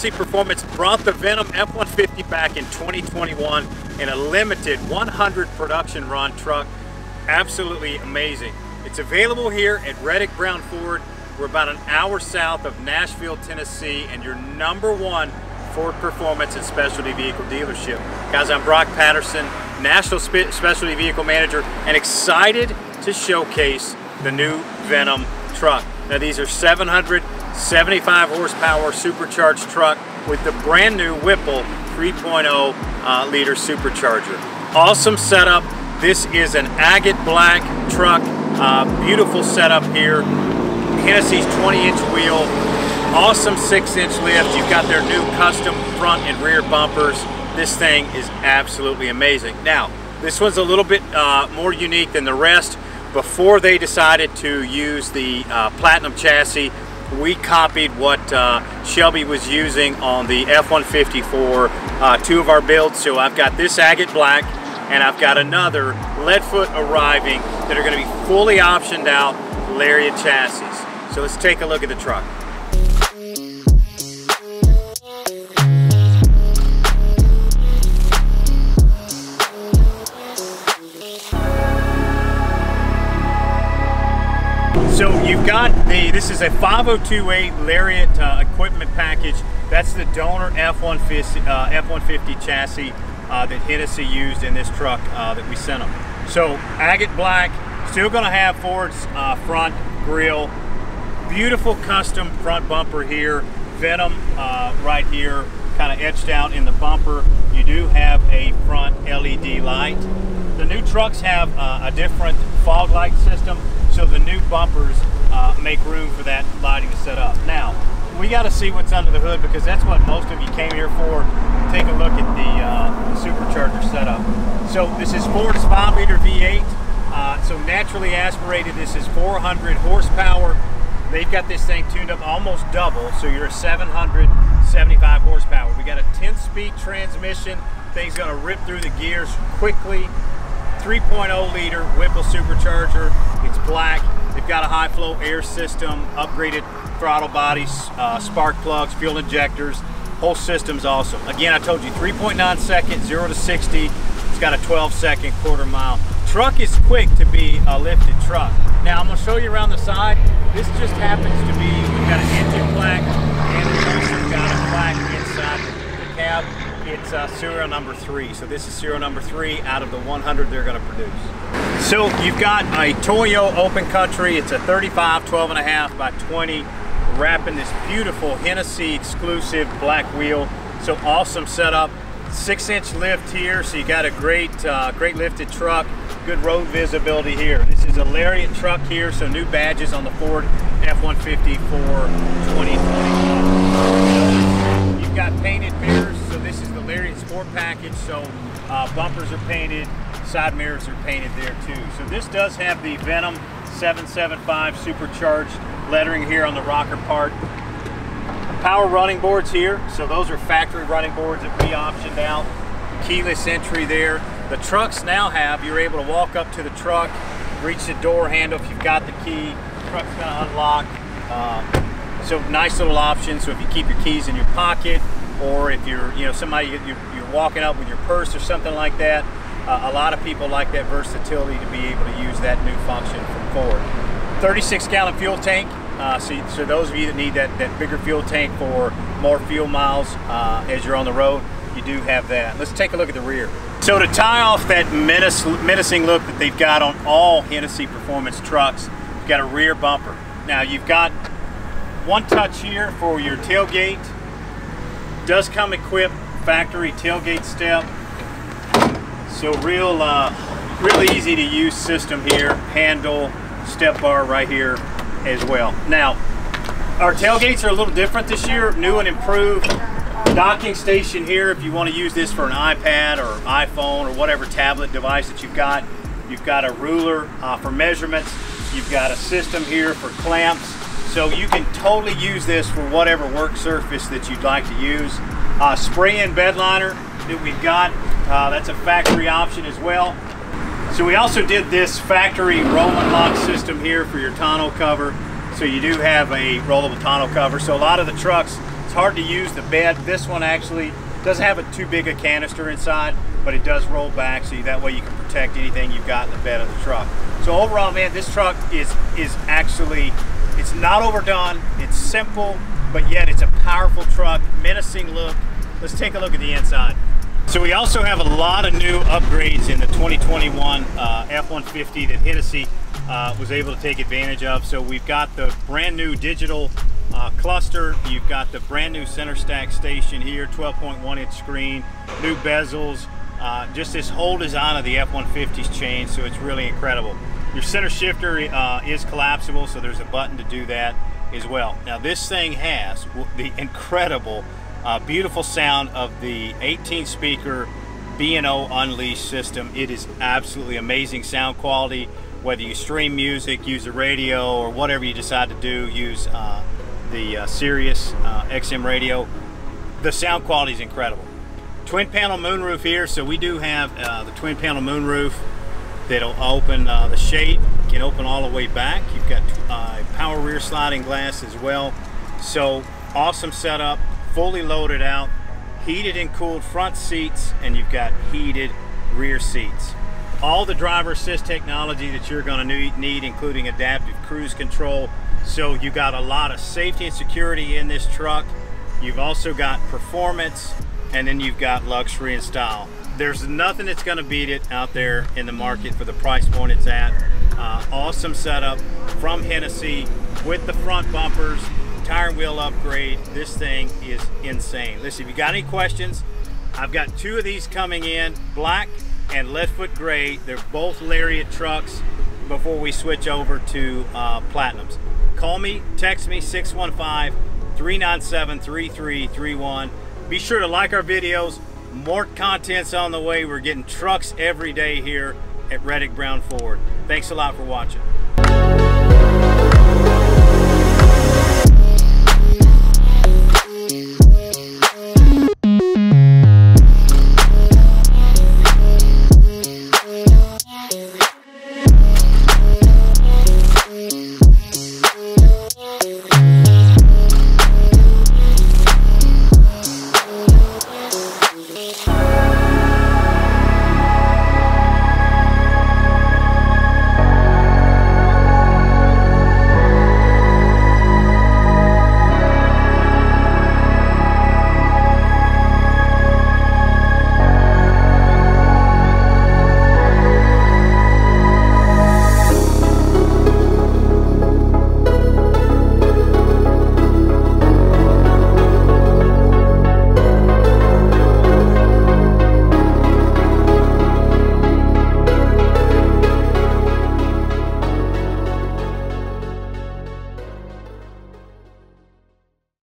Hennessey Performance brought the Venom F-150 back in 2021 in a limited 100 production run truck. Absolutely amazing. It's available here at Reddick Brown Ford. We're about an hour south of Nashville, Tennessee, and your #1 Ford Performance and Specialty Vehicle dealership. Guys, I'm Brock Patterson, National Specialty Vehicle Manager, and excited to showcase the new Venom truck. Now, these are 775 horsepower supercharged truck with the brand new Whipple 3.0 liter supercharger. Awesome setup. This is an agate black truck. Beautiful setup here. Hennessey's 20-inch wheel. Awesome 6-inch lift. You've got their new custom front and rear bumpers. This thing is absolutely amazing. Now, this one's a little bit more unique than the rest. Before they decided to use the Platinum chassis, we copied what Shelby was using on the F-150 for 2 of our builds. So I've got this agate black, and I've got another Leadfoot arriving that are going to be fully optioned out Lariat chassis. So let's take a look at the truck. So you've got this is a 5028 Lariat equipment package. That's the donor F-150 chassis that Hennessey used in this truck that we sent them. So agate black, still going to have Ford's front grille. Beautiful custom front bumper here. Venom right here, kind of etched out in the bumper. You do have a front LED light. The new trucks have a different fog light system, so the new bumpers make room for that lighting to set up. Now, we got to see what's under the hood because that's what most of you came here for. Take a look at the supercharger setup. So this is Ford's 5-liter V8. So naturally aspirated, this is 400 horsepower. They've got this thing tuned up almost double, so you're at 775 horsepower. We got a 10-speed transmission. Thing's gonna rip through the gears quickly. 3.0 liter Whipple supercharger. It's black. They've got a high flow air system, upgraded throttle bodies, spark plugs, fuel injectors. Whole system's awesome. Again, I told you 3.9 seconds, 0 to 60. It's got a 12-second quarter mile. Truck is quick to be a lifted truck. Now I'm going to show you around the side. This just happens to be, we've got an engine plaque and it's also got a plaque inside the cab. It's serial number 3. So this is serial number 3 out of the 100 they're going to produce. So you've got a Toyo Open Country. It's a 35 12.5 by 20, wrapping this beautiful Hennessey exclusive black wheel. So awesome setup. 6-inch lift here, so you got a great lifted truck. Good road visibility here. This is a Lariat truck here, so new badges on the Ford F-150 for 2021. You've got painted mirrors, so this is the Lariat Sport package, so bumpers are painted, side mirrors are painted there too. So this does have the Venom 775 supercharged lettering here on the rocker part. Power running boards here, so those are factory running boards that we optioned out. Keyless entry there. The trucks now have, you're able to walk up to the truck, reach the door handle if you've got the key. The truck's gonna unlock. So nice little option. So if you keep your keys in your pocket, or if you're, somebody you're walking up with your purse or something like that, a lot of people like that versatility to be able to use that new function from Ford. 36-gallon fuel tank. So those of you that need that bigger fuel tank for more fuel miles as you're on the road, you do have that. Let's take a look at the rear. So to tie off that menacing look that they've got on all Hennessey Performance trucks, you've got a rear bumper. Now you've got one touch here for your tailgate. Does come equipped factory tailgate step. So real easy to use system here. Handle, step bar right here as well. Now, our tailgates are a little different this year, new and improved. Docking station here if you want to use this for an iPad or iPhone or whatever tablet device that you've got. You've got a ruler for measurements. You've got a system here for clamps. So you can totally use this for whatever work surface that you'd like to use. Spray-in bed liner that we've got, that's a factory option as well. So we also did this factory roll and lock system here for your tonneau cover. So you do have a rollable tonneau cover. So a lot of the trucks, It's hard to use the bed. This one actually doesn't have too big a canister inside, but it does roll back, so that way you can protect anything you've got in the bed of the truck. So overall, man, this truck is actually, it's not overdone, it's simple, but yet it's a powerful truck, menacing look. Let's take a look at the inside. So we also have a lot of new upgrades in the 2021 F-150 that Hennessey was able to take advantage of. So we've got the brand new digital cluster, you've got the brand new center stack station here, 12.1-inch screen, new bezels, just this whole design of the F-150's changed, so it's really incredible. Your center shifter is collapsible, so there's a button to do that as well. Now this thing has the incredible, beautiful sound of the 18-speaker B&O Unleashed system. It is absolutely amazing sound quality, whether you stream music, use a radio, or whatever you decide to do, use the Sirius XM radio. The sound quality is incredible. Twin panel moonroof here, so we do have the twin panel moonroof that'll open, the shade can open all the way back. You've got power rear sliding glass as well. So awesome setup, fully loaded out, heated and cooled front seats, and you've got heated rear seats. All the driver assist technology that you're going to need, including adaptive cruise control. So you got a lot of safety and security in this truck. You've also got performance, and then you've got luxury and style. There's nothing that's going to beat it out there in the market for the price point it's at. Awesome setup from Hennessey with the front bumpers, tire and wheel upgrade. This thing is insane. Listen, if you got any questions, I've got two of these coming in, black and leadfoot gray. They're both Lariat trucks before we switch over to platinums. Call me, text me, 615-397-3331. Be sure to like our videos. More content's on the way. We're getting trucks every day here at Reddick Brown Ford. Thanks a lot for watching.